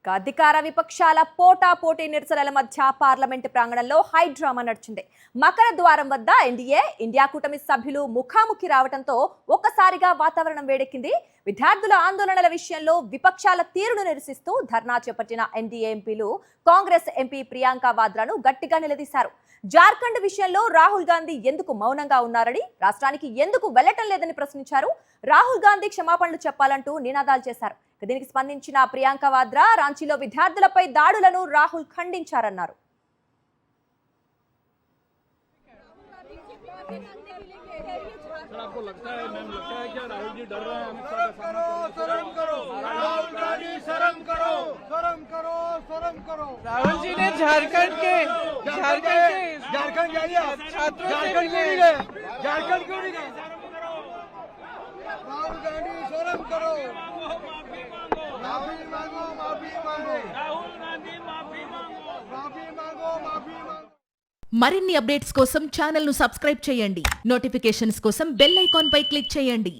అధికార విపక్షాల పోటీ నిరసనల మధ్య పార్లమెంటు ప్రాంగణంలో హై డ్రామా నడిచింది. మకర ద్వారం వద్ద ఎన్డీఏ, ఇండియా కూటమి సభ్యులు ముఖాముఖి రావడంతో ఒక్కసారిగా వాతావరణం వేడెక్కింది. విద్యార్థుల ఆందోళనల విషయంలో విపక్షాల తీరును నిరసిస్తూ ధర్నా చేపట్టిన ఎన్డీఏ ఎంపీలు కాంగ్రెస్ ఎంపీ ప్రియాంక వాద్రాను గట్టిగా నిలదీశారు. జార్ఖండ్ విషయంలో రాహుల్ గాంధీ ఎందుకు మౌనంగా ఉన్నారని, రాష్ట్రానికి ఎందుకు వెళ్లటం లేదని ప్రశ్నించారు. రాహుల్ గాంధీ క్షమాపణలు చెప్పాలంటూ నినాదాలు చేశారు. దీనికి స్పందించిన ప్రియాంక వాద్రా రాంచీలో విద్యార్థులపై దాడులను రాహుల్ ఖండించారన్నారు. आपको लगता है मैम लगता है क्या राहुल जी डर रहे हैं अमित शाह का शर्म करो राहुल गांधी शर्म करो राहुल जी ने झारखंड जाइए छात्रों से मिले झारखंड क्यों नहीं गए राहुल गांधी शर्म करो माफी मांगो राहुल गांधी माफी मांगो మరిన్ని అప్డేట్స్ కోసం ఛానల్ ను సబ్స్క్రైబ్ చేయండి. నోటిఫికేషన్స్ కోసం బెల్ ఐకాన్ పై క్లిక్ చేయండి.